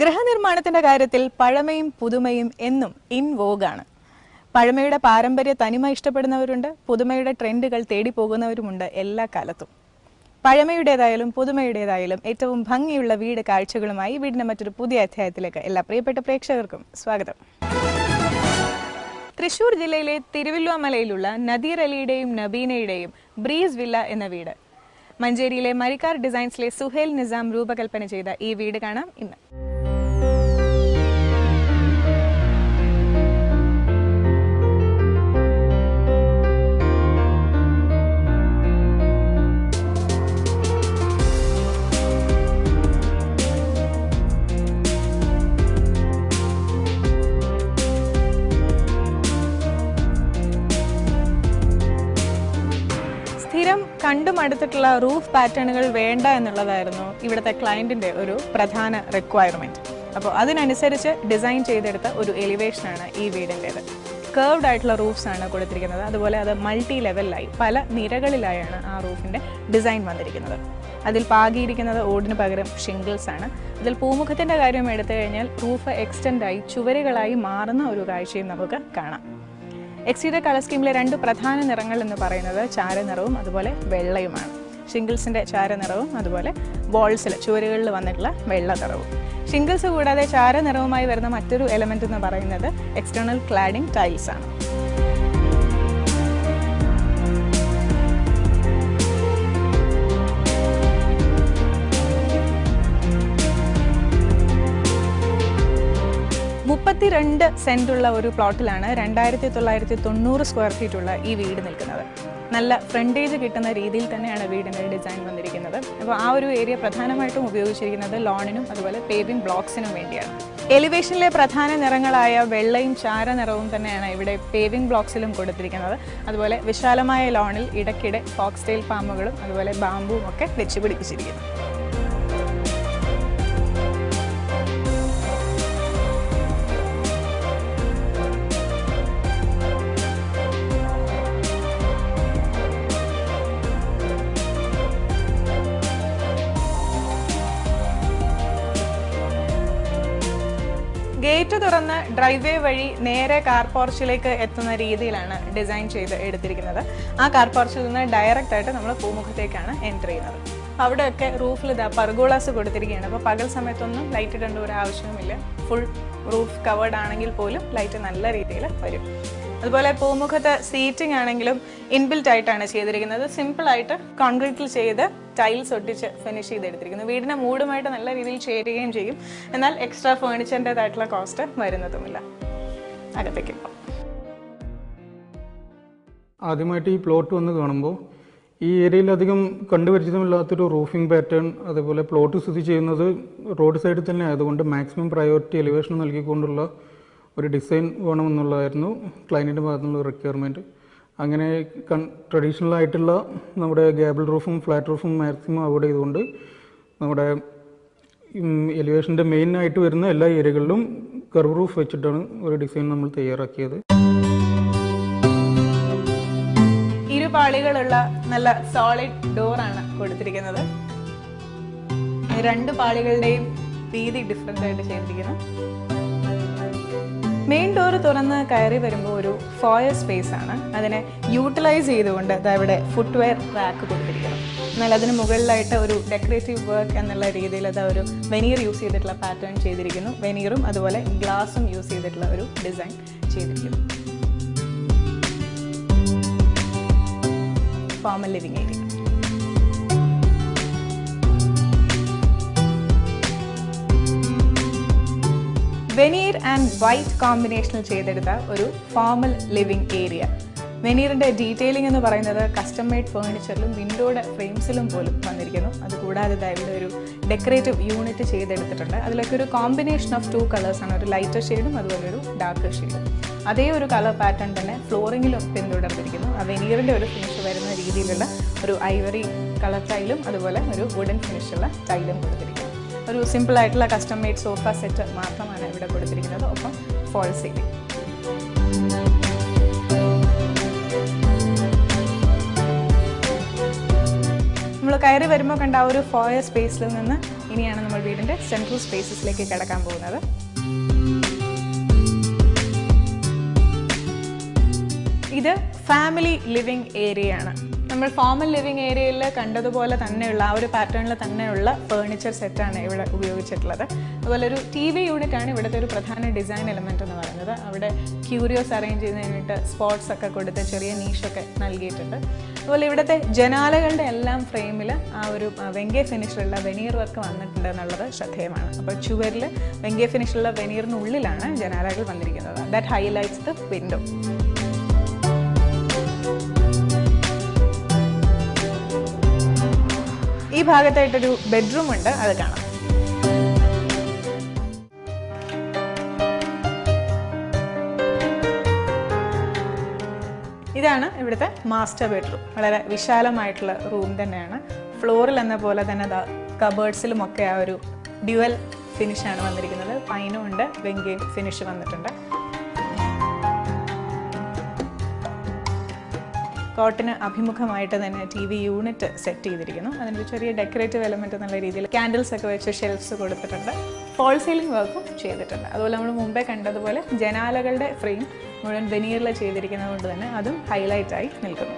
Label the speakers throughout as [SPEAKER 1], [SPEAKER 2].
[SPEAKER 1] ഗൃഹനിർമ്മാണത്തിന്റെ കാര്യത്തിൽ പഴമയും പുതുമയും എന്നും ഇൻ വോഗാണ്. പഴമയുടെ പാരമ്പര്യ തനിമ ഇഷ്ടപ്പെടുന്നവരുണ്ട്, പുതുമയുടെ ട്രെൻഡുകൾ തേടി പോകുന്നവരുമുണ്ട് എല്ലാ കാലത്തും. പഴമയുടേതായാലും പുതുമയുടേതായാലും ഏറ്റവും ഭംഗിയുള്ള വീട് കാഴ്ചകളുമായി വീടിന്റെ മറ്റൊരു പുതിയ അധ്യായത്തിലേക്ക് എല്ലാ പ്രിയപ്പെട്ട പ്രേക്ഷകർക്കും സ്വാഗതം. തൃശൂർ ജില്ലയിലെ തിരുവല്ലോമലയിലുള്ള നദീർ അലിയുടെയും നബീനയുടെയും ബ്രീസ് വില്ല എന്ന വീട്. മഞ്ചേരിയിലെ മരിക്കാർ ഡിസൈൻസിലെ സുഹേൽ നിസാം രൂപകൽപ്പന ചെയ്ത ഈ വീട് കാണാം ഇന്ന്. സ്ഥിരം കണ്ടുമടുത്തിട്ടുള്ള റൂഫ് പാറ്റേണുകൾ വേണ്ട എന്നുള്ളതായിരുന്നു ഇവിടുത്തെ ക്ലയന്റിന്റെ ഒരു പ്രധാന റിക്വയർമെന്റ്. അപ്പോൾ അതിനനുസരിച്ച് ഡിസൈൻ ചെയ്തെടുത്ത ഒരു എലിവേഷനാണ് ഈ വീടിൻ്റെത്. കർവ്ഡ് ആയിട്ടുള്ള റൂഫ്സ് ആണ് കൊടുത്തിരിക്കുന്നത്. അതുപോലെ അത് മൾട്ടി ലെവലിലായി പല നിരകളിലായാണ് ആ റൂഫിന്റെ ഡിസൈൻ വന്നിരിക്കുന്നത്. അതിൽ പാകിയിരിക്കുന്നത് ഓടിന് പകരം ഷിംഗിൾസ് ആണ്. അതിൽ പൂമുഖത്തിന്റെ കാര്യം എടുത്തു കഴിഞ്ഞാൽ റൂഫ് എക്സ്റ്റെൻഡായി ചുവരുകളായി മാറുന്ന ഒരു കാഴ്ചയും നമുക്ക് കാണാം. എക്സ്റ്റീരിയർ കളർ സ്കീമിലെ രണ്ട് പ്രധാന നിറങ്ങൾ എന്ന് പറയുന്നത് ചാരനിറവും അതുപോലെ വെള്ളയുമാണ്. ഷിംഗിൾസിന്റെ ചാരനിറവും അതുപോലെ വാൾസിൽ ചുവരുകളിൽ വന്നിട്ടുള്ള വെള്ള നിറവും. ഷിംഗിൾസ് കൂടാതെ ചാരനിറവുമായി വരുന്ന മറ്റൊരു എലമെന്റ് എന്ന് പറയുന്നത് എക്സ്റ്റേണൽ ക്ലാഡിംഗ് ടൈൽസ് ആണ്. രണ്ട് സെന്റുള്ള ഒരു പ്ലോട്ടിലാണ് 2990 സ്ക്വയർ ഫീറ്റ് ഉള്ള ഈ വീട് നിൽക്കുന്നത്. നല്ല ഫ്രണ്ടേജ് കിട്ടുന്ന രീതിയിൽ തന്നെയാണ് വീടിൻ്റെ ഡിസൈൻ വന്നിരിക്കുന്നത്. അപ്പോൾ ആ ഒരു ഏരിയ പ്രധാനമായിട്ടും ഉപയോഗിച്ചിരിക്കുന്നത് ലോണിനും അതുപോലെ പേവിംഗ് ബ്ലോക്സിനും വേണ്ടിയാണ്. എലിവേഷനിലെ പ്രധാന നിറങ്ങളായ വെള്ളയും ചാരനിറവും തന്നെയാണ് ഇവിടെ പേവിംഗ് ബ്ലോക്സിലും കൊടുത്തിരിക്കുന്നത്. അതുപോലെ വിശാലമായ ലോണിൽ ഇടയ്ക്കിടെ ഫോക്സ്ടെയിൽ പാമ്പുകളും അതുപോലെ ബാമ്പുവും ഒക്കെ വെച്ച് പിടിപ്പിച്ചിരിക്കുന്നു. ഗേറ്റ് തുറന്ന് ഡ്രൈവേ വഴി നേരെ കാർ പോർച്ചിലേക്ക് എത്തുന്ന രീതിയിലാണ് ഡിസൈൻ ചെയ്ത് എടുത്തിരിക്കുന്നത്. ആ കാർ പോർച്ചിൽ നിന്ന് ഡയറക്റ്റ് ആയിട്ട് നമ്മൾ പൂമുഖത്തേക്കാണ് എൻ്റർ ചെയ്യുന്നത്. അവിടെയൊക്കെ റൂഫിൽ പർഗോളാസ് കൊടുത്തിരിക്കുകയാണ്. അപ്പോൾ പകൽ സമയത്തൊന്നും ലൈറ്റ് ഇടേണ്ട ഒരു ആവശ്യവുമില്ല. ഫുൾ റൂഫ് കവേർഡ് ആണെങ്കിൽ പോലും ലൈറ്റ് നല്ല രീതിയിൽ വരും. അതുപോലെ പൂമുഖത്ത് സീറ്റിംഗ് ആണെങ്കിലും ഇൻബിൽറ്റ് ആയിട്ടാണ് ചെയ്തിരിക്കുന്നത്. സിമ്പിളായിട്ട് കോൺക്രീറ്റിൽ ചെയ്ത് ടൈൽസ് ഒട്ടിച്ച് ഫിനിഷ് ചെയ്തെടുത്തിരിക്കുന്നു. വീടിൻ്റെ മൂടുമായിട്ട് നല്ല രീതിയിൽ ചേരുകയും ചെയ്യും. എന്നാൽ എക്സ്ട്രാ ഫേർണിച്ചറിൻ്റെതായിട്ടുള്ള കോസ്റ്റ് വരുന്നതുമില്ല. അകത്തേക്ക്
[SPEAKER 2] ആദ്യമായിട്ട് ഈ പ്ലോട്ട് വന്ന് കാണുമ്പോൾ ഈ ഏരിയയിൽ അധികം കണ്ടുപരിചിതമില്ലാത്തൊരു റൂഫിംഗ് പാറ്റേൺ, അതേപോലെ പ്ലോട്ട് സ്ഥിതി ചെയ്യുന്നത് റോഡ് സൈഡിൽ തന്നെ ആയതുകൊണ്ട് മാക്സിമം പ്രയോറിറ്റി എലിവേഷൻ നൽകിക്കൊണ്ടുള്ള ഒരു ഡിസൈൻ വേണമെന്നുള്ളതായിരുന്നു ക്ലയൻറ്റിൻ്റെ ഭാഗത്തുനിന്നുള്ള റിക്വയർമെൻറ്റ്. അങ്ങനെ ട്രഡീഷണൽ ആയിട്ടുള്ള നമ്മുടെ ഗാബിൾ റൂഫും ഫ്ലാറ്റ് റൂഫും മാക്സിമം അവോയ്ഡ് ചെയ്തുകൊണ്ട് നമ്മുടെ എലിവേഷൻ്റെ മെയിൻ ആയിട്ട് വരുന്ന എല്ലാ ഏരിയകളിലും കർവ് റൂഫ് വെച്ചിട്ടാണ് ഒരു ഡിസൈൻ നമ്മൾ തയ്യാറാക്കിയത്.
[SPEAKER 1] ഇരുപാളികളുള്ള നല്ല സോളിഡ് ഡോറാണ് കൊടുത്തിരിക്കുന്നത്. രണ്ട് പാളികളുടെയും വീതി ഡിഫറൻ്റ് ആയിട്ട് ചെയ്തിരിക്കുന്നു. മെയിൻ ഡോർ തുറന്ന് കയറി വരുമ്പോൾ ഒരു ഫോയർ സ്പേസ് ആണ്. അതിനെ യൂട്ടിലൈസ് ചെയ്തുകൊണ്ട് ഇവിടെ ഫുട്വെയർ റാക്ക് കൊടുത്തിരിക്കുന്നു. എന്നാൽ അതിന് മുകളിലായിട്ട് ഒരു ഡെക്കറേറ്റീവ് വർക്ക് എന്നുള്ള രീതിയിൽ ഒരു വെനീർ യൂസ് ചെയ്തിട്ടുള്ള പാറ്റേൺ ചെയ്തിരിക്കുന്നു. വെനീറും അതുപോലെ ഗ്ലാസും യൂസ് ചെയ്തിട്ടുള്ള ഒരു ഡിസൈൻ ചെയ്തിരിക്കുന്നു. Formal living area. Veneer and white കോമ്പിനേഷനിൽ ചെയ്തെടുത്ത ഒരു ഫോമൽ ലിവിംഗ് ഏരിയ. വെനീറിൻ്റെ ഡീറ്റെയിലിംഗ് എന്ന് പറയുന്നത് കസ്റ്റം മെയ്ഡ് ഫേർണിച്ചറിലും വിൻഡോയുടെ ഫ്രെയിംസിലും പോലും വന്നിരിക്കുന്നു. അതുകൂടാതെ ഇവിടെ ഒരു ഡെക്കറേറ്റീവ് യൂണിറ്റ് ചെയ്തെടുത്തിട്ടുണ്ട്. അതിലൊക്കെ ഒരു കോമ്പിനേഷൻ ഓഫ് 2 കളേഴ്സാണ്. ഒരു ലൈറ്റർ ഷെയ്ഡും അതുപോലെ ഒരു ഡാർക്ക് ഷെയ്ഡും. അതേ ഒരു കളർ പാറ്റേൺ തന്നെ ഫ്ലോറിങ്ങിലും പിന്തുടർന്നിരിക്കുന്നു. ആ വെനീറിൻ്റെ ഒരു ഫിനിഷ് വരുന്ന രീതിയിലുള്ള ഒരു ഐവറി കളർ ടൈലും അതുപോലെ ഒരു വുഡൻ ഫിനിഷുള്ള ടൈലും കൊടുത്തിരിക്കുന്നു. ഒരു സിമ്പിൾ ആയിട്ടുള്ള കസ്റ്റം മെയ്ഡ് സോഫ സെറ്റ് മാത്രമാണ് ഇവിടെ കൊടുത്തിരിക്കുന്നത്. ഒപ്പം ഫോൾ സീലിംഗ്. നമ്മൾ കയറി വരുമ്പോൾ കണ്ട ആ ഒരു ഫോയർ സ്പേസിൽ നിന്ന് ഇനിയാണ് നമ്മൾ വീടിൻ്റെ സെൻട്രൽ സ്പേസസിലേക്ക് കടക്കാൻ പോകുന്നത്. ഇത് ഫാമിലി ലിവിംഗ് ഏരിയ ആണ്. നമ്മൾ ഫോമൽ ലിവിംഗ് ഏരിയയിൽ കണ്ടതുപോലെ തന്നെയുള്ള ആ ഒരു പാറ്റേണിൽ തന്നെയുള്ള ഫേർണിച്ചർ സെറ്റാണ് ഇവിടെ ഉപയോഗിച്ചിട്ടുള്ളത്. അതുപോലെ ഒരു TV യൂണിറ്റ് ആണ് ഇവിടുത്തെ ഒരു പ്രധാന ഡിസൈൻ എലമെൻറ്റ് എന്ന് പറയുന്നത്. അവിടെ ക്യൂരിയോസ് അറേഞ്ച് ചെയ്യുന്നതിന് വേണ്ടിയിട്ട് സ്പോട്ട്സ് ഒക്കെ കൊടുത്ത് ചെറിയ നീഷൊക്കെ നൽകിയിട്ടുണ്ട്. അതുപോലെ ഇവിടുത്തെ ജനാലകളുടെ എല്ലാം ഫ്രെയിമിൽ ആ ഒരു വെങ്കേ ഫിനിഷിലുള്ള വെനീർ വർക്ക് വന്നിട്ടുണ്ട് എന്നുള്ളത് ശ്രദ്ധേയമാണ്. അപ്പോൾ ചുവരിൽ വെങ്കേ ഫിനിഷിലുള്ള വെനീറിനുള്ളിലാണ് ജനാലകൾ വന്നിരിക്കുന്നത്. That highlights the window. ഈ ഭാഗത്തായിട്ടൊരു ബെഡ്റൂം ഉണ്ട്, അത് കാണാം. ഇതാണ് ഇവിടുത്തെ മാസ്റ്റർ ബെഡ്റൂം. വളരെ വിശാലമായിട്ടുള്ള റൂം തന്നെയാണ്. ഫ്ലോറിൽ എന്ന പോലെ തന്നെ കബേർഡ്സിലുമൊക്കെ ആ ഒരു ഡ്യുവൽ ഫിനിഷാണ് വന്നിരിക്കുന്നത്. പൈനും ഉണ്ട്, വെങ്കേ ഫിനിഷ് വന്നിട്ടുണ്ട്. കോട്ടിന് അഭിമുഖമായിട്ട് തന്നെ TV യൂണിറ്റ് സെറ്റ് ചെയ്തിരിക്കുന്നു. അതിനൊരു ചെറിയ ഡെക്കറേറ്റീവ് എലമെൻറ്റ് എന്നുള്ള രീതിയിൽ ക്യാൻഡിൽസ് ഒക്കെ വെച്ച് ഷെൽഫ്സ് കൊടുത്തിട്ടുണ്ട്. ഫോൾ സീലിംഗ് വർക്കും ചെയ്തിട്ടുണ്ട്. അതുപോലെ നമ്മൾ മുമ്പേ കണ്ടതുപോലെ ജനാലകളുടെ ഫ്രെയിം മുഴുവൻ വെനീറിൽ ചെയ്തിരിക്കുന്നത് കൊണ്ട് തന്നെ അതും ഹൈലൈറ്റായി നിൽക്കുന്നു.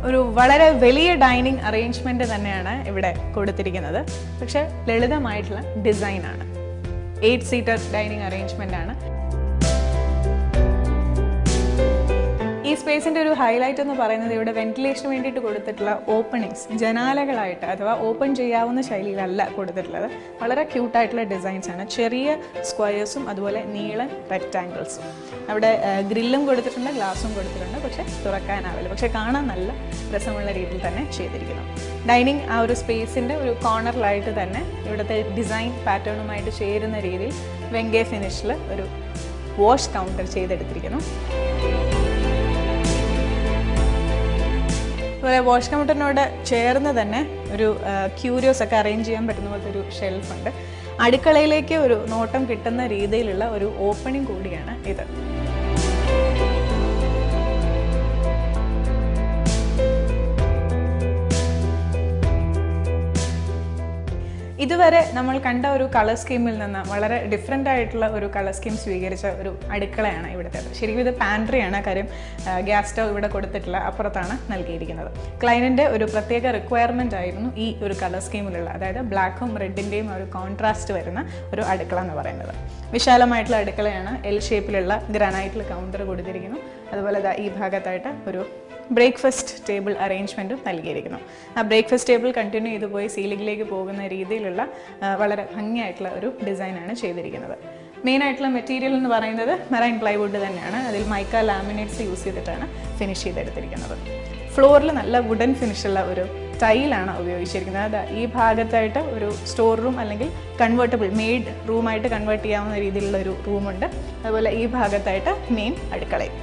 [SPEAKER 1] ഒരു വളരെ വലിയ ഡൈനിങ് അറേഞ്ച്മെൻറ്റ് തന്നെയാണ് ഇവിടെ കൊടുത്തിരിക്കുന്നത്. പക്ഷേ ലളിതമായിട്ടുള്ള ഡിസൈനാണ്. 8 സീറ്റർ ഡൈനിങ് അറേഞ്ച്മെൻ്റ് ആണ്. ഈ സ്പേസിൻ്റെ ഒരു ഹൈലൈറ്റ് എന്ന് പറയുന്നത് ഇവിടെ വെന്റിലേഷന് വേണ്ടിയിട്ട് കൊടുത്തിട്ടുള്ള ഓപ്പണിങ്സ് ജനാലകളായിട്ട് അഥവാ ഓപ്പൺ ചെയ്യാവുന്ന ശൈലിയിലല്ല കൊടുത്തിട്ടുള്ളത്. വളരെ ക്യൂട്ടായിട്ടുള്ള ഡിസൈൻസ് ആണ്. ചെറിയ സ്ക്വയേഴ്സും അതുപോലെ നീളൻ റെക്റ്റാങ്കിൾസും. അവിടെ ഗ്രില്ലും കൊടുത്തിട്ടുണ്ട്, ഗ്ലാസും കൊടുത്തിട്ടുണ്ട്. പക്ഷേ തുറക്കാനാവില്ല. പക്ഷേ കാണാൻ നല്ല രസമുള്ള രീതിയിൽ തന്നെ ചെയ്തിരിക്കുന്നു. ഡൈനിങ് ആ ഒരു സ്പേസിൻ്റെ ഒരു കോർണറിലായിട്ട് തന്നെ ഇവിടുത്തെ ഡിസൈൻ പാറ്റേണുമായിട്ട് ചേരുന്ന രീതിയിൽ വെങ്കേ ഫിനിഷിൽ ഒരു വാഷ് കൗണ്ടർ ചെയ്തെടുത്തിരിക്കുന്നു. അതുപോലെ വാഷ് കൗണ്ടറിനോട് ചേർന്ന് തന്നെ ഒരു ക്യൂരിയോസ് ഒക്കെ അറേഞ്ച് ചെയ്യാൻ പറ്റുന്ന പോലത്തെ ഒരു ഷെൽഫുണ്ട്. അടുക്കളയിലേക്ക് ഒരു നോട്ടം കിട്ടുന്ന രീതിയിലുള്ള ഒരു ഓപ്പണിംഗ് കൂടിയാണ് ഇത്. ഇതുവരെ നമ്മൾ കണ്ട ഒരു കളർ സ്കീമിൽ നിന്ന് വളരെ ഡിഫറെൻ്റ് ആയിട്ടുള്ള ഒരു കളർ സ്കീം സ്വീകരിച്ച ഒരു അടുക്കളയാണ് ഇവിടുത്തേത്. ശരിക്കും ഇത് പാൻട്രിയാണ്. കാര്യം ഗ്യാസ് സ്റ്റവ് ഇവിടെ കൊടുത്തിട്ടില്ല, അപ്പുറത്താണ് നൽകിയിരിക്കുന്നത്. ക്ലയൻറ്റിൻ്റെ ഒരു പ്രത്യേക റിക്വയർമെൻ്റ് ആയിരുന്നു ഈ ഒരു കളർ സ്കീമിലുള്ള, അതായത് ബ്ലാക്കും റെഡിൻ്റെയും ഒരു കോൺട്രാസ്റ്റ് വരുന്ന ഒരു അടുക്കള എന്ന് പറയുന്നത്. വിശാലമായിട്ടുള്ള അടുക്കളയാണ്. L ഷേപ്പിലുള്ള ഗ്രാനൈറ്റിൽ കൗണ്ടർ കൊടുത്തിരിക്കുന്നു. അതുപോലെ ഈ ഭാഗത്തായിട്ട് ഒരു ബ്രേക്ക്ഫാസ്റ്റ് ടേബിൾ അറേഞ്ച്മെൻറ്റും നൽകിയിരിക്കുന്നു. ആ ബ്രേക്ക്ഫാസ്റ്റ് ടേബിൾ കണ്ടിന്യൂ ചെയ്തു പോയി സീലിംഗിലേക്ക് പോകുന്ന രീതിയിലുള്ള വളരെ ഭംഗിയായിട്ടുള്ള ഒരു ഡിസൈനാണ് ചെയ്തിരിക്കുന്നത്. മെയിനായിട്ടുള്ള മെറ്റീരിയൽ എന്ന് പറയുന്നത് മെറൈൻ പ്ലൈവുഡ് തന്നെയാണ്. അതിൽ മൈക്ക ലാമിനേറ്റ്സ് യൂസ് ചെയ്തിട്ടാണ് ഫിനിഷ് ചെയ്തെടുത്തിരിക്കുന്നത്. ഫ്ലോറിൽ നല്ല വുഡൻ ഫിനിഷുള്ള ഒരു ടൈലാണ് ഉപയോഗിച്ചിരിക്കുന്നത്. ഈ ഭാഗത്തായിട്ട് ഒരു സ്റ്റോർ റൂം അല്ലെങ്കിൽ കൺവേർട്ടബിൾ മെയ്ഡ് റൂമായിട്ട് കൺവേർട്ട് ചെയ്യാവുന്ന രീതിയിലുള്ള ഒരു റൂമുണ്ട്. അതുപോലെ ഈ ഭാഗത്തായിട്ട് മെയിൻ അടുക്കളയും.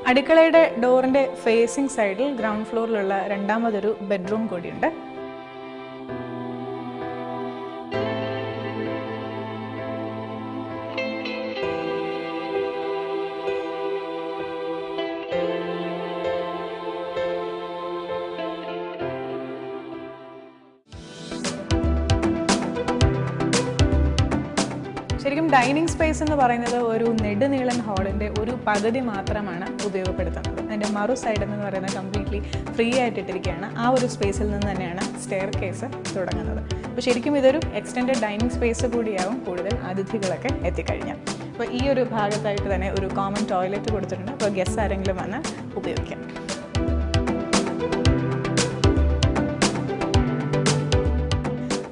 [SPEAKER 1] അടുക്കളയുടെ ഡോറിൻ്റെ ഫേസിംഗ് സൈഡിൽ ഗ്രൗണ്ട് ഫ്ലോറിലുള്ള രണ്ടാമതൊരു ബെഡ്റൂം കൂടിയുണ്ട്. ശരിക്കും ഡൈനിങ് സ്പേസ് എന്ന് പറയുന്നത് ഒരു നെടുനീളൻ ഹാളിൻ്റെ ഒരു പകുതി മാത്രമാണ് ഉപയോഗപ്പെടുത്തുന്നത്. അതിൻ്റെ മറു സൈഡ് എന്ന് പറയുന്നത് കംപ്ലീറ്റ്ലി ഫ്രീ ആയിട്ടിട്ടിരിക്കുകയാണ്. ആ ഒരു സ്പേസിൽ നിന്ന് തന്നെയാണ് സ്റ്റെയർ കേസ് തുടങ്ങുന്നത്. അപ്പോൾ ശരിക്കും ഇതൊരു എക്സ്റ്റെൻഡഡ് ഡൈനിങ് സ്പേസ് കൂടിയാവും കൂടുതൽ അതിഥികളൊക്കെ എത്തിക്കഴിഞ്ഞാൽ. അപ്പോൾ ഈ ഒരു ഭാഗത്തായിട്ട് തന്നെ ഒരു കോമൺ ടോയ്ലറ്റ് കൊടുത്തിട്ടുണ്ട്. അപ്പോൾ ഗസ്റ്റ് ആരെങ്കിലും വന്ന് ഉപയോഗിക്കാം.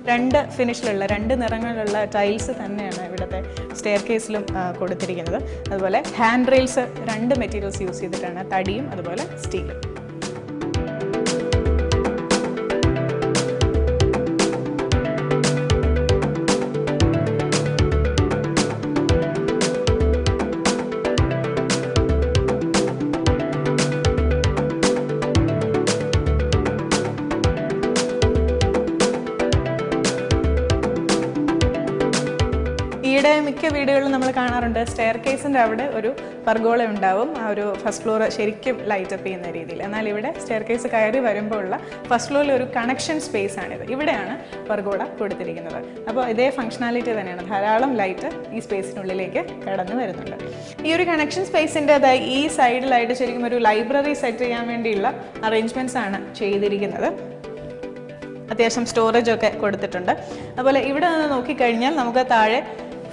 [SPEAKER 1] രണ്ട് ഫിനിഷിലുള്ള 2 നിറങ്ങളിലുള്ള ടൈൽസ് തന്നെയാണ് ഇവിടുത്തെ സ്റ്റെയർ കേസിലും കൊടുത്തിരിക്കുന്നത്. അതുപോലെ ഹാൻഡ് റെയിൽസ് 2 മെറ്റീരിയൽസ് യൂസ് ചെയ്തിട്ടാണ്, തടിയും അതുപോലെ സ്റ്റീലും. ഈയിടെ മിക്ക വീടുകളിലും നമ്മൾ കാണാറുണ്ട് സ്റ്റെയർ കേസിൻ്റെ അവിടെ ഒരു പർഗോള ഉണ്ടാവും, ആ ഒരു ഫസ്റ്റ് ഫ്ലോർ ശരിക്കും ലൈറ്റപ്പ് ചെയ്യുന്ന രീതിയിൽ. എന്നാൽ ഇവിടെ സ്റ്റെയർ കേസ് കയറി വരുമ്പോൾ ഉള്ള ഫസ്റ്റ് ഫ്ലോറിൽ ഒരു കണക്ഷൻ സ്പേസ് ആണിത്. ഇവിടെയാണ് പർഗോള കൊടുത്തിരിക്കുന്നത്. അപ്പോൾ ഇതേ ഫംഗ്ഷനാലിറ്റി തന്നെയാണ്, ധാരാളം ലൈറ്റ് ഈ സ്പേസിനുള്ളിലേക്ക് കടന്നു വരുന്നുണ്ട്. ഈ ഒരു കണക്ഷൻ സ്പേസിൻ്റെതായി ഈ സൈഡിലായിട്ട് ശരിക്കും ഒരു ലൈബ്രറി സെറ്റ് ചെയ്യാൻ വേണ്ടിയുള്ള അറേഞ്ച്മെൻറ്റ്സ് ആണ് ചെയ്തിരിക്കുന്നത്. അത്യാവശ്യം സ്റ്റോറേജ് ഒക്കെ കൊടുത്തിട്ടുണ്ട്. അതുപോലെ ഇവിടെ നിന്ന് നോക്കിക്കഴിഞ്ഞാൽ നമുക്ക് താഴെ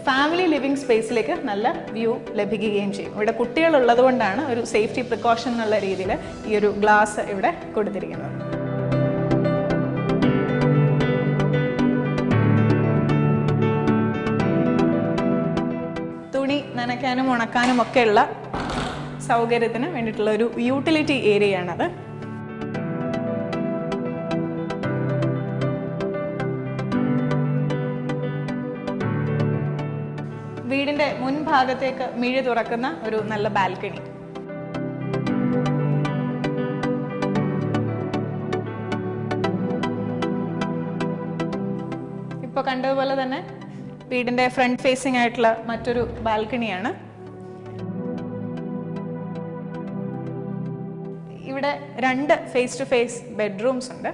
[SPEAKER 1] ഫാമിലി ലിവിങ് സ്പേസിലേക്ക് നല്ല വ്യൂ ലഭിക്കുകയും ചെയ്യും. ഇവിടെ കുട്ടികളുള്ളത് കൊണ്ടാണ് ഒരു സേഫ്റ്റി പ്രിക്കോഷൻ എന്നുള്ള രീതിയിൽ ഈ ഒരു ഗ്ലാസ് ഇവിടെ കൊടുത്തിരിക്കുന്നത്. തുണി നനയ്ക്കാനും ഉണക്കാനും ഒക്കെയുള്ള സൗകര്യത്തിന് വേണ്ടിയിട്ടുള്ള ഒരു യൂട്ടിലിറ്റി ഏരിയയാണത്. വീടിന്റെ മുൻഭാഗത്തേക്ക് മിഴി തുറക്കുന്ന ഒരു നല്ല ബാൽക്കണി. ഇപ്പോൾ കണ്ടതുപോലെ തന്നെ വീടിന്റെ ഫ്രണ്ട് ഫേസിംഗ് ആയിട്ടുള്ള മറ്റൊരു ബാൽക്കണിയാണ്. ഇവിടെ 2 ഫേസ് ടു ഫേസ് ബെഡ്റൂംസ് ഉണ്ട്.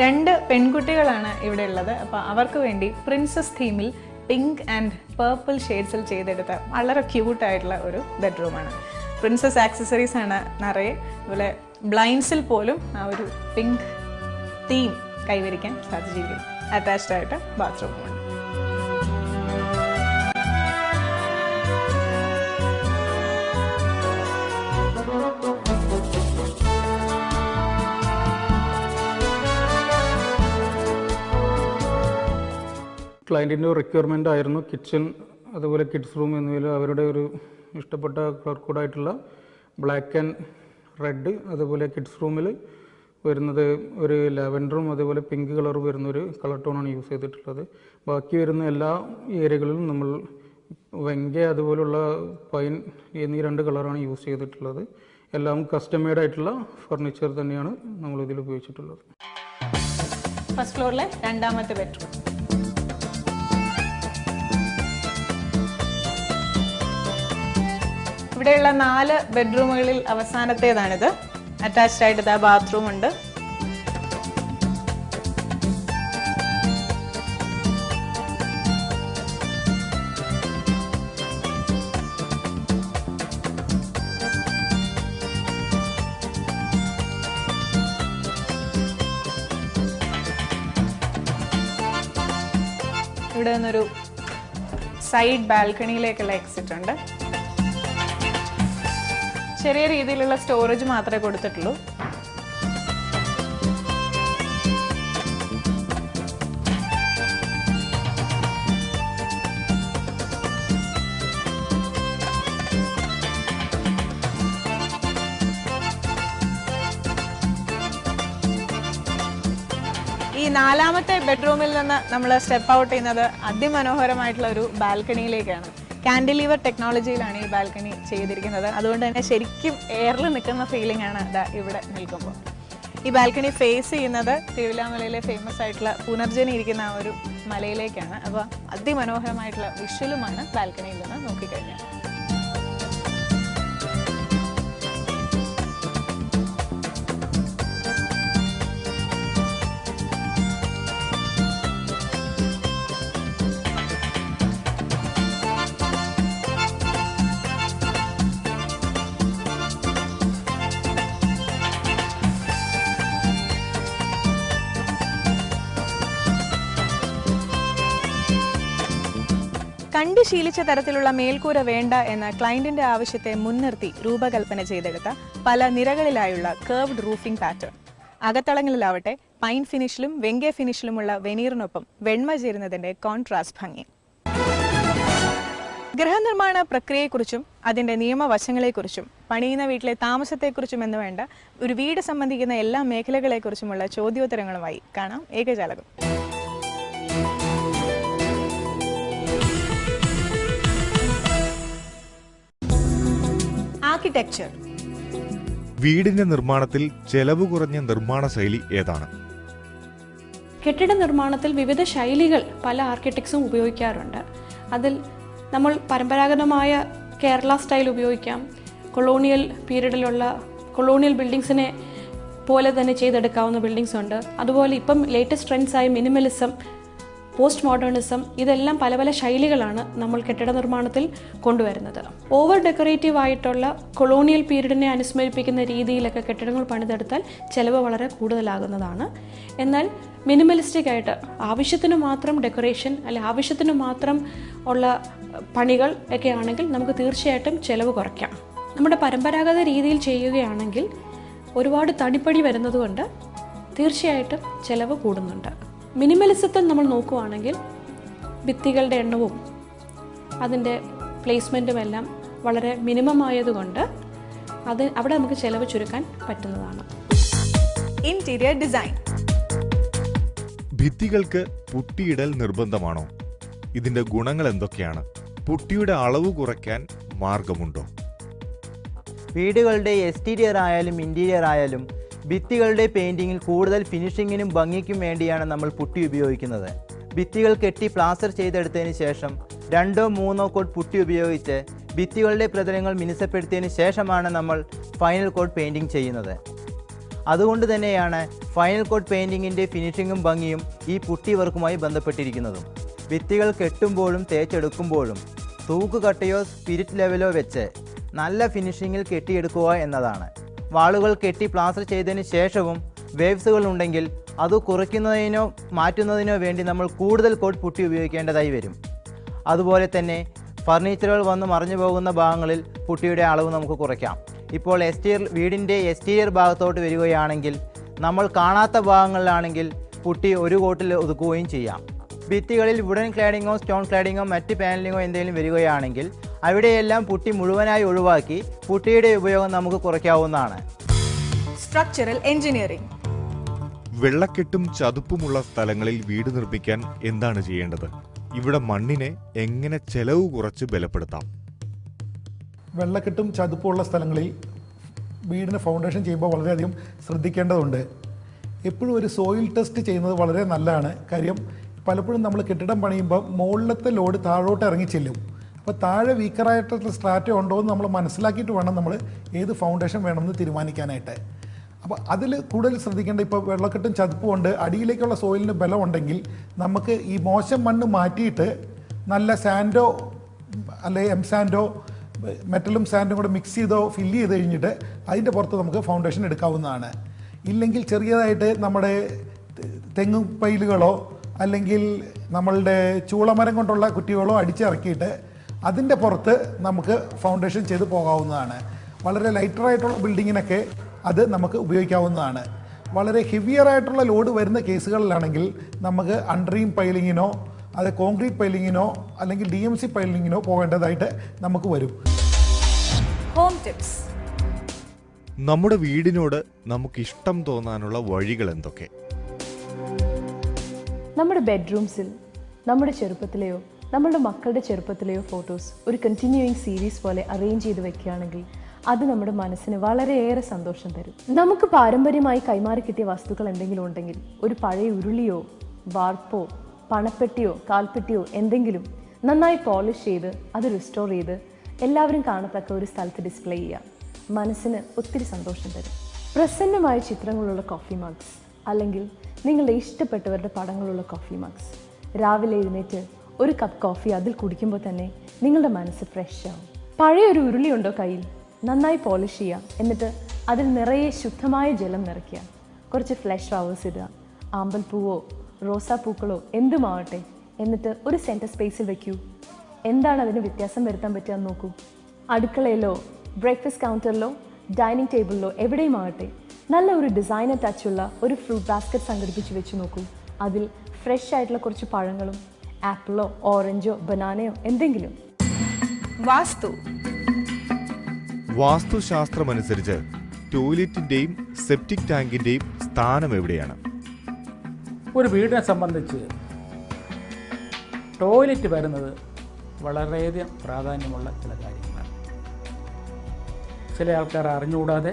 [SPEAKER 1] രണ്ട് പെൺകുട്ടികളാണ് ഇവിടെ ഉള്ളത്. അപ്പോൾ അവർക്ക് വേണ്ടി പ്രിൻസസ് തീമിൽ പിങ്ക് ആൻഡ് പേർപ്പിൾ ഷെയ്ഡ്സിൽ ചെയ്തെടുത്ത വളരെ ക്യൂട്ടായിട്ടുള്ള ഒരു ബെഡ്റൂമാണ്. പ്രിൻസസ് ആക്സസറീസ് ആണ് നിറയെ. അതുപോലെ ബ്ലൈൻഡ്സിൽ പോലും ആ ഒരു പിങ്ക് തീം കൈവരിക്കാൻ സാധിച്ചിരിക്കുന്നു. അറ്റാച്ച്ഡ് ആയിട്ട് ബാത്റൂമുണ്ട്.
[SPEAKER 2] ക്ലയൻറ്റിൻ്റെ റിക്വയർമെൻ്റ് ആയിരുന്നു കിച്ചൺ അതുപോലെ കിഡ്സ് റൂം എന്നിവയിൽ അവരുടെ ഒരു ഇഷ്ടപ്പെട്ട കളർ കോഡായിട്ടുള്ള ബ്ലാക്ക് ആൻഡ് റെഡ്. അതുപോലെ കിഡ്സ് റൂമിൽ വരുന്നത് ഒരു ലാവൻഡറും അതുപോലെ പിങ്ക് കളർ വരുന്ന ഒരു കളർ ടോണാണ് യൂസ് ചെയ്തിട്ടുള്ളത്. ബാക്കി വരുന്ന എല്ലാ ഏരിയകളിലും നമ്മൾ വെങ്ക അതുപോലുള്ള പൈൻ എന്നീ 2 കളറാണ് യൂസ് ചെയ്തിട്ടുള്ളത്. എല്ലാം കസ്റ്റമൈഡ് ആയിട്ടുള്ള ഫർണിച്ചർ തന്നെയാണ് നമ്മൾ ഇതിൽ ഉപയോഗിച്ചിട്ടുള്ളത്.
[SPEAKER 1] ഫസ്റ്റ് ഫ്ലോറിലെ 2ാമത്തെ ബെഡ്റൂം. ഇവിടെയുള്ള 4 ബെഡ്റൂമുകളിൽ അവസാനത്തേതാണിത്. അറ്റാച്ച്ഡ് ആയിട്ട് ബാത്റൂം ഉണ്ട്. ഇവിടെ നിന്നൊരു സൈഡ് ബാൽക്കണിയിലേക്കുള്ള എക്സിറ്റ് ഉണ്ട്. ചെറിയ രീതിയിലുള്ള സ്റ്റോറേജ് മാത്രമേ കൊടുത്തിട്ടുള്ളൂ. ഈ 4ാമത്തെ ബെഡ്റൂമിൽ നിന്ന് നമ്മൾ സ്റ്റെപ്പ് ഔട്ട് ചെയ്യുന്നത് അതിമനോഹരമായിട്ടുള്ള ഒരു ബാൽക്കണിയിലേക്കാണ്. കാൻഡിലീവർ ടെക്നോളജിയിലാണ് ഈ ബാൽക്കണി ചെയ്തിരിക്കുന്നത്. അതുകൊണ്ട് തന്നെ ശരിക്കും എയറിൽ നിൽക്കുന്ന ഫീലിംഗ് ആണ് ഇവിടെ നിൽക്കുമ്പോൾ. ഈ ബാൽക്കണി ഫേസ് ചെയ്യുന്നത് തിരുവില്ലാമലയിലെ ഫേമസ് ആയിട്ടുള്ള പുനർജനി ഇരിക്കുന്ന ആ ഒരു മലയിലേക്കാണ്. അപ്പോൾ അതിമനോഹരമായിട്ടുള്ള വിഷ്വലുമാണ് ബാൽക്കണിയിൽ നിന്ന് നോക്കിക്കഴിഞ്ഞാൽ. കണ്ടു ശീലിച്ച തരത്തിലുള്ള മേൽക്കൂര വേണ്ട എന്ന ക്ലയന്റിന്റെ ആവശ്യത്തെ മുൻനിർത്തി രൂപകൽപ്പന ചെയ്തെടുത്ത പല നിരകളിലായുള്ള കർവ്ഡ് റൂഫിംഗ് പാറ്റേൺ. അകത്തളങ്ങളിലാവട്ടെ പൈൻ ഫിനിഷിലും വെങ്കേ ഫിനിഷിലുമുള്ള വെനീറിനൊപ്പം വെണ്മ ചേരുന്നതിന്റെ കോൺട്രാസ്റ്റ് ഭംഗി. ഗൃഹനിർമ്മാണ പ്രക്രിയയെക്കുറിച്ചും അതിന്റെ നിയമവശങ്ങളെക്കുറിച്ചും പണിയുന്ന വീട്ടിലെ താമസത്തെക്കുറിച്ചും എന്ന് വേണ്ട ഒരു വീട് സംബന്ധിക്കുന്ന എല്ലാ മേഖലകളെക്കുറിച്ചുമുള്ള ചോദ്യോത്തരങ്ങളുമായി കാണാം ഏകജാലകം. ആർക്കിടെക്ചർ.
[SPEAKER 3] വീടിന്റെ നിർമ്മാണത്തിൽ ചെലവ് കുറഞ്ഞ നിർമ്മാണ ശൈലി ഏതാണ്?
[SPEAKER 4] കെട്ടിട നിർമ്മാണത്തിൽ വിവിധ ശൈലികൾ പല ആർക്കിടെക്ട്സും ഉപയോഗിക്കാറുണ്ട്. അതിൽ നമ്മൾ പരമ്പരാഗതമായ കേരള സ്റ്റൈൽ ഉപയോഗിക്കാം. കൊളോണിയൽ പീരീഡിലുള്ള കൊളോണിയൽ ബിൽഡിങ്സിനെ പോലെ തന്നെ ചെയ്തെടുക്കാവുന്ന ബിൽഡിങ്സ് ഉണ്ട്. അതുപോലെ ഇപ്പം ലേറ്റസ്റ്റ് ട്രെൻഡ്സായ മിനിമലിസം, പോസ്റ്റ് മോഡേണിസം, ഇതെല്ലാം പല പല ശൈലികളാണ് നമ്മൾ കെട്ടിട നിർമ്മാണത്തിൽ കൊണ്ടുവരുന്നത്. ഓവർ ഡെക്കറേറ്റീവ് ആയിട്ടുള്ള കൊളോണിയൽ പീരീഡിനെ അനുസ്മരിപ്പിക്കുന്ന രീതിയിലൊക്കെ കെട്ടിടങ്ങൾ പണിതെടുത്താൽ ചിലവ് വളരെ കൂടുതലാകുന്നതാണ്. എന്നാൽ മിനിമലിസ്റ്റിക് ആയിട്ട് ആവശ്യത്തിന് മാത്രം ഡെക്കറേഷൻ അല്ലെ ആവശ്യത്തിന് മാത്രം ഉള്ള പണികൾ ഒക്കെ ആണെങ്കിൽ നമുക്ക് തീർച്ചയായിട്ടും ചിലവ് കുറയ്ക്കാം. നമ്മുടെ പരമ്പരാഗത രീതിയിൽ ചെയ്യുകയാണെങ്കിൽ ഒരുപാട് തടിപ്പണി വരുന്നതുകൊണ്ട് തീർച്ചയായിട്ടും ചിലവ് കൂടുന്നുണ്ട്. മിനിമലിസത്തിൽ നമ്മൾ നോക്കുകയാണെങ്കിൽ ഭിത്തികളുടെ എണ്ണവും അതിൻ്റെ പ്ലേസ്മെൻറ്റും എല്ലാം വളരെ മിനിമം ആയതുകൊണ്ട് അവിടെ നമുക്ക് ചിലവ് ചുരുക്കാൻ പറ്റുന്നതാണ്.
[SPEAKER 1] Interior design.
[SPEAKER 3] ഭിത്തികൾക്ക് പുട്ടിയിടൽ നിർബന്ധമാണോ? ഇതിന്റെ ഗുണങ്ങൾ എന്തൊക്കെയാണ്? പുട്ടിയുടെ അളവ് കുറയ്ക്കാൻ മാർഗമുണ്ടോ?
[SPEAKER 5] വീടുകളുടെ എക്സ്റ്റീരിയർ ആയാലും ഇൻറ്റീരിയർ ആയാലും ഭിത്തികളുടെ പെയിൻറ്റിങ്ങിൽ കൂടുതൽ ഫിനിഷിങ്ങിനും ഭംഗിക്കും വേണ്ടിയാണ് നമ്മൾ പുട്ടി ഉപയോഗിക്കുന്നത്. ഭിത്തികൾ കെട്ടി പ്ലാസ്റ്റർ ചെയ്തെടുത്തതിന് ശേഷം 2-3 കോട്ട് പുട്ടി ഉപയോഗിച്ച് ഭിത്തികളുടെ പ്രതലങ്ങൾ മിനുസപ്പെടുത്തിയതിന് ശേഷമാണ് നമ്മൾ ഫൈനൽ കോട്ട് പെയിൻറ്റിങ് ചെയ്യുന്നത്. അതുകൊണ്ട് തന്നെയാണ് ഫൈനൽ കോട്ട് പെയിൻറ്റിങ്ങിൻ്റെ ഫിനിഷിങ്ങും ഭംഗിയും ഈ പുട്ടി വർക്കുമായി ബന്ധപ്പെട്ടിരിക്കുന്നതും. ഭിത്തികൾ കെട്ടുമ്പോഴും തേച്ചെടുക്കുമ്പോഴും തൂക്കുകട്ടയോ സ്പിരിറ്റ് ലെവലോ വെച്ച് നല്ല ഫിനിഷിങ്ങിൽ കെട്ടിയെടുക്കുക എന്നതാണ്. വാളുകൾ കെട്ടി പ്ലാസ്റ്റർ ചെയ്തതിന് ശേഷവും വേവ്സുകൾ ഉണ്ടെങ്കിൽ അത് കുറയ്ക്കുന്നതിനോ മാറ്റുന്നതിനോ വേണ്ടി നമ്മൾ കൂടുതൽ കോട്ട് പുട്ടി ഉപയോഗിക്കേണ്ടതായി വരും. അതുപോലെ തന്നെ ഫർണിച്ചറുകൾ വന്ന് മറിഞ്ഞു പോകുന്ന ഭാഗങ്ങളിൽ പുട്ടിയുടെ അളവ് നമുക്ക് കുറയ്ക്കാം. ഇപ്പോൾ വീടിൻ്റെ എക്സ്റ്റീരിയർ ഭാഗത്തോട്ട് വരികയാണെങ്കിൽ നമ്മൾ കാണാത്ത ഭാഗങ്ങളിലാണെങ്കിൽ പുട്ടി ഒരു കോട്ടിൽ ഒതുക്കുകയും ചെയ്യാം. ഭിത്തികളിൽ വുഡൻ ക്ലാഡിങ്ങോ സ്റ്റോൺ ക്ലാഡിങ്ങോ മറ്റ് പാനലിങ്ങോ എന്തെങ്കിലും വരികയാണെങ്കിൽ അവിടെയെല്ലാം പുട്ടി മുഴുവനായി ഒഴിവാക്കി പുട്ടിയുടെ ഉപയോഗം നമുക്ക് കുറയ്ക്കാവുന്നതാണ്.
[SPEAKER 1] Structural engineering.
[SPEAKER 3] വെള്ളക്കെട്ടും ചതുപ്പുമുള്ള സ്ഥലങ്ങളിൽ വീട് നിർമ്മിക്കാൻ എന്താണ് ചെയ്യേണ്ടത്? ഇവിടെ മണ്ണിനെ എങ്ങനെ ചെലവ് കുറച്ച് ബലപ്പെടുത്താം?
[SPEAKER 6] വെള്ളക്കെട്ടും ചതുപ്പുള്ള സ്ഥലങ്ങളിൽ വീടിന് ഫൗണ്ടേഷൻ ചെയ്യുമ്പോൾ വളരെയധികം ശ്രദ്ധിക്കേണ്ടതുണ്ട്. എപ്പോഴും ഒരു സോയിൽ ടെസ്റ്റ് ചെയ്യുന്നത് വളരെ നല്ലതാണ്. കാര്യം പലപ്പോഴും നമ്മൾ കെട്ടിടം പണിയുമ്പോൾ മുകളിലത്തെ ലോഡ് താഴോട്ട് ഇറങ്ങി ചെല്ലും. അപ്പോൾ താഴെ വീക്കറായിട്ടുള്ള സ്ട്രാറ്റ ഉണ്ടോ എന്ന് നമ്മൾ മനസ്സിലാക്കിയിട്ട് വേണം നമ്മൾ ഏത് ഫൗണ്ടേഷൻ വേണമെന്ന് തീരുമാനിക്കാനായിട്ട്. അപ്പോൾ അതിൽ കൂടുതൽ ശ്രദ്ധിക്കേണ്ട, ഇപ്പോൾ വെള്ളക്കെട്ടും ചതുപ്പും ഉണ്ട്, അടിയിലേക്കുള്ള സോയിലിന് ബലം ഉണ്ടെങ്കിൽ നമുക്ക് ഈ മോശം മണ്ണ് മാറ്റിയിട്ട് നല്ല സാൻഡോ അല്ലെങ്കിൽ എം സാൻഡോ മെറ്റലും സാൻഡും കൂടെ മിക്സ് ചെയ്തോ ഫില്ല് ചെയ്ത് കഴിഞ്ഞിട്ട് അതിൻ്റെ പുറത്ത് നമുക്ക് ഫൗണ്ടേഷൻ എടുക്കാവുന്നതാണ്. ഇല്ലെങ്കിൽ ചെറിയതായിട്ട് നമ്മുടെ തെങ്ങ് പൈലുകളോ അല്ലെങ്കിൽ നമ്മളുടെ ചൂളമരം കൊണ്ടുള്ള കുറ്റികളോ അടിച്ചിറക്കിയിട്ട് അതിൻ്റെ പുറത്ത് നമുക്ക് ഫൗണ്ടേഷൻ ചെയ്ത് പോകാവുന്നതാണ്. വളരെ ലൈറ്ററായിട്ടുള്ള ബിൽഡിങ്ങിനൊക്കെ അത് നമുക്ക് ഉപയോഗിക്കാവുന്നതാണ്. വളരെ ഹെവിയറായിട്ടുള്ള ലോഡ് വരുന്ന കേസുകളിലാണെങ്കിൽ നമുക്ക് അണ്ടർബീം പൈലിങ്ങിനോ അത് കോൺക്രീറ്റ് പൈലിങ്ങിനോ അല്ലെങ്കിൽ DMC പൈലിങ്ങിനോ പോകേണ്ടതായിട്ട് നമുക്ക് വരും.
[SPEAKER 1] Home tips.
[SPEAKER 3] നമ്മുടെ വീടിനോട് നമുക്ക് ഇഷ്ടം തോന്നാനുള്ള വഴികൾ എന്തൊക്കെ?
[SPEAKER 7] നമ്മുടെ ബെഡ്റൂംസിൽ നമ്മുടെ ചെറുപ്പത്തിലെയോ നമ്മുടെ മക്കളുടെ ചെറുപ്പത്തിലെയോ ഫോട്ടോസ് ഒരു കണ്ടിന്യൂയിങ് സീരീസ് പോലെ അറേഞ്ച് ചെയ്ത് വെക്കുകയാണെങ്കിൽ അത് നമ്മുടെ മനസ്സിന് വളരെയേറെ സന്തോഷം തരും. നമുക്ക് പാരമ്പര്യമായി കൈമാറി കിട്ടിയ വസ്തുക്കൾ എന്തെങ്കിലും ഉണ്ടെങ്കിൽ ഒരു പഴയ ഉരുളിയോ വാർപ്പോ പണപ്പെട്ടിയോ കാൽപ്പെട്ടിയോ എന്തെങ്കിലും നന്നായി പോളിഷ് ചെയ്ത് അത് റിസ്റ്റോർ ചെയ്ത് എല്ലാവരും കാണത്തക്ക ഒരു സ്ഥലത്ത് ഡിസ്പ്ലേ ചെയ്യാം. മനസ്സിന് ഒത്തിരി സന്തോഷം തരും. പ്രസന്നമായ ചിത്രങ്ങളുള്ള കോഫി മഗ്സ് അല്ലെങ്കിൽ നിങ്ങളുടെ ഇഷ്ടപ്പെട്ടവരുടെ പടങ്ങളുള്ള കോഫി മഗ്സ്. രാവിലെ എഴുന്നേറ്റ് ഒരു കപ്പ് കോഫി അതിൽ കുടിക്കുമ്പോൾ തന്നെ നിങ്ങളുടെ മനസ്സ് ഫ്രഷ് ആവും. പഴയൊരു ഉരുളിയുണ്ടോ കയ്യിൽ? നന്നായി പോളിഷ് ചെയ്യുക. എന്നിട്ട് അതിൽ നിറയെ ശുദ്ധമായ ജലം നിറയ്ക്കുക. കുറച്ച് ഫ്ലഷ് ഫ്ലവേഴ്സ് ഇടുക. ആമ്പൽപ്പൂവോ റോസാപ്പൂക്കളോ എന്തുമാവട്ടെ. എന്നിട്ട് ഒരു സെൻറ്റർ സ്പേസിൽ വയ്ക്കൂ. എന്താണ് അതിന് വ്യത്യാസം വരുത്താൻ പറ്റുക എന്ന് നോക്കൂ. അടുക്കളയിലോ ബ്രേക്ക്ഫാസ്റ്റ് കൗണ്ടറിലോ ഡൈനിങ് ടേബിളിലോ എവിടെയും ആകട്ടെ നല്ല ഒരു ഡിസൈനർ ടച്ചുള്ള ഒരു ഫ്രൂട്ട് ബാസ്ക്കറ്റ് സംഘടിപ്പിച്ച് വെച്ച് നോക്കൂ. അതിൽ ഫ്രഷ് ആയിട്ടുള്ള കുറച്ച് പഴങ്ങളും ആപ്പിളോ ഓറഞ്ചോ ബനാനയോ എന്തെങ്കിലും.
[SPEAKER 3] വാസ്തുശാസ്ത്രമനുസരിച്ച് ടോയ്ലറ്റിന്റെയും സെപ്റ്റിക് ടാങ്കിന്റെയും സ്ഥാനം എവിടെയാണ്?
[SPEAKER 8] ഒരു വീടിനെ സംബന്ധിച്ച് ടോയ്ലറ്റ് വരുന്നത് വളരെയധികം പ്രാധാന്യമുള്ള ചില കാര്യങ്ങളാണ്. ചില ആൾക്കാർ അറിഞ്ഞുകൂടാതെ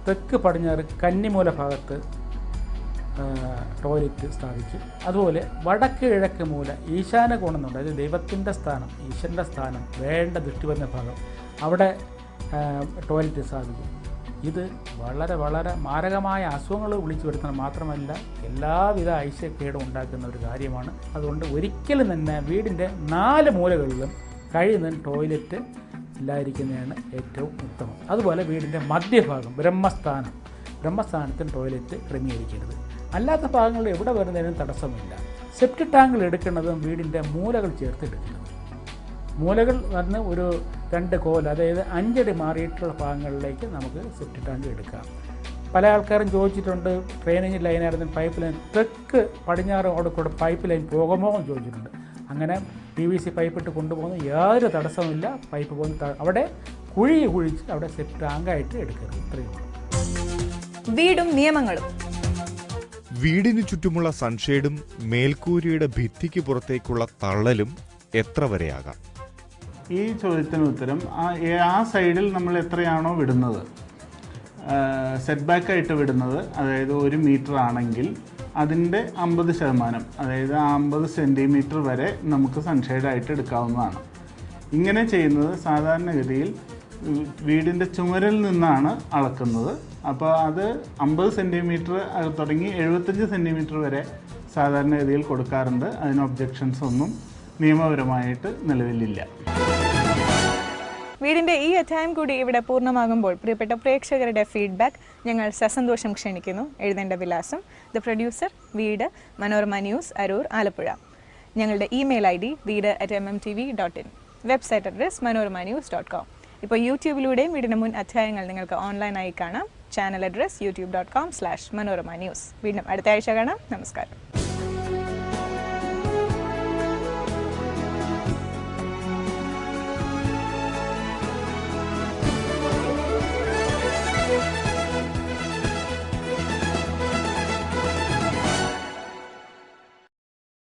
[SPEAKER 8] തെക്ക് പടിഞ്ഞാറ് കന്നിമൂല ഭാഗത്ത് ടോയ്ലറ്റ് സ്ഥാപിക്കും. അതുപോലെ വടക്ക് കിഴക്ക് മൂല ഈശാന കോണമെന്നുണ്ട്, അതായത് ദൈവത്തിൻ്റെ സ്ഥാനം, ഈശ്വരൻ്റെ സ്ഥാനം, വേണ്ട ദൃഷ്ടി വരുന്ന ഭാഗം, അവിടെ ടോയ്ലറ്റ് സ്ഥാപിക്കും. ഇത് വളരെ വളരെ മാരകമായ അസുഖങ്ങൾ വിളിച്ചു വരുത്തുന്നത് മാത്രമല്ല എല്ലാവിധ ഐശ്വര്യക്കേടും ഉണ്ടാക്കുന്ന ഒരു കാര്യമാണ്. അതുകൊണ്ട് ഒരിക്കലും തന്നെ വീടിൻ്റെ 4 മൂലകളിലും കഴിയുന്നതിന് ടോയ്ലറ്റ് ഇല്ലാതിരിക്കുന്നതാണ് ഏറ്റവും ഉത്തമം. അതുപോലെ വീടിൻ്റെ മധ്യഭാഗം ബ്രഹ്മസ്ഥാനത്തിന് ടോയ്ലറ്റ് ക്രമീകരിക്കരുത്. അല്ലാത്ത ഭാഗങ്ങളിൽ എവിടെ വരുന്നതിനും തടസ്സമില്ല. സെപ്റ്റിക് ടാങ്കിൽ എടുക്കുന്നതും വീടിൻ്റെ മൂലകൾ ചേർത്ത് എടുക്കുന്നത്. മൂലകൾ വന്ന് ഒരു 2 കോൽ, അതായത് 5 അടി മാറിയിട്ടുള്ള ഭാഗങ്ങളിലേക്ക് നമുക്ക് സെപ്റ്റിക് ടാങ്ക് എടുക്കാം. പല ആൾക്കാരും ചോദിച്ചിട്ടുണ്ട്, ഡ്രെയിനേജ് ലൈനായിരുന്നു പൈപ്പ് ലൈൻ തെക്ക് പടിഞ്ഞാറോട് കൂടെ പൈപ്പ് ലൈൻ പോകുമോ എന്ന് ചോദിച്ചിട്ടുണ്ട്. അങ്ങനെ PVC പൈപ്പ് ഇട്ട് കൊണ്ടുപോകുന്ന യാതൊരു തടസ്സമില്ല. പൈപ്പ് പോകുന്ന അവിടെ കുഴിച്ച് അവിടെ സെപ്റ്റിക് ടാങ്കായിട്ട് എടുക്കരുത്. ഇത്രയുമാണ്.
[SPEAKER 1] വീടും നിയമങ്ങളും.
[SPEAKER 3] വീടിനു ചുറ്റുമുള്ള സൺഷെയ്ഡും മേൽക്കൂരയുടെ ഭിത്തിക്ക് പുറത്തേക്കുള്ള തള്ളലും എത്ര വരെയാകാം?
[SPEAKER 9] ഈ ചോദ്യത്തിന് ഉത്തരം ആ സൈഡിൽ നമ്മൾ എത്രയാണോ വിടുന്നത്, സെറ്റ് ബാക്കായിട്ട് വിടുന്നത്, അതായത് 1 മീറ്റർ ആണെങ്കിൽ അതിൻ്റെ 50%, അതായത് 50 സെൻറ്റിമീറ്റർ വരെ നമുക്ക് സൺഷെയ്ഡായിട്ട് എടുക്കാവുന്നതാണ്. ഇങ്ങനെ ചെയ്യുന്നത് സാധാരണഗതിയിൽ വീടിൻ്റെ ചുമരിൽ നിന്നാണ് അളക്കുന്നത്. അപ്പോൾ അത് 50 സെൻറ്റിമീറ്റർ തുടങ്ങി 75 സെൻറ്റിമീറ്റർ വരെ സാധാരണഗതിയിൽ കൊടുക്കാറുണ്ട്. അതിന് ഒബ്ജെക്ഷൻസ് ഒന്നും നിയമപരമായിട്ട് നിലവിലില്ല.
[SPEAKER 1] വീടിന്റെ ഈ അധ്യായം കൂടി ഇവിടെ പൂർണ്ണമാകുമ്പോൾ പ്രിയപ്പെട്ട പ്രേക്ഷകരുടെ ഫീഡ്ബാക്ക് ഞങ്ങൾ സസന്തോഷം ക്ഷണിക്കുന്നു. എഴുതേണ്ട വിലാസം: ദ പ്രൊഡ്യൂസർ, വീട്, മനോരമ ന്യൂസ്, അരൂർ, ആലപ്പുഴ. ഞങ്ങളുടെ email ID veed@mmtv.in. Website address manoramannews.com. ഇപ്പോൾ യൂട്യൂബിലൂടെയും വീടിന് മുൻ അധ്യായങ്ങൾ നിങ്ങൾക്ക് ഓൺലൈനായി കാണാം. Channel address youtube.com/manorama news. വീണ്ടും അടുത്ത ആഴ്ച കാണാം. നമസ്കാരം.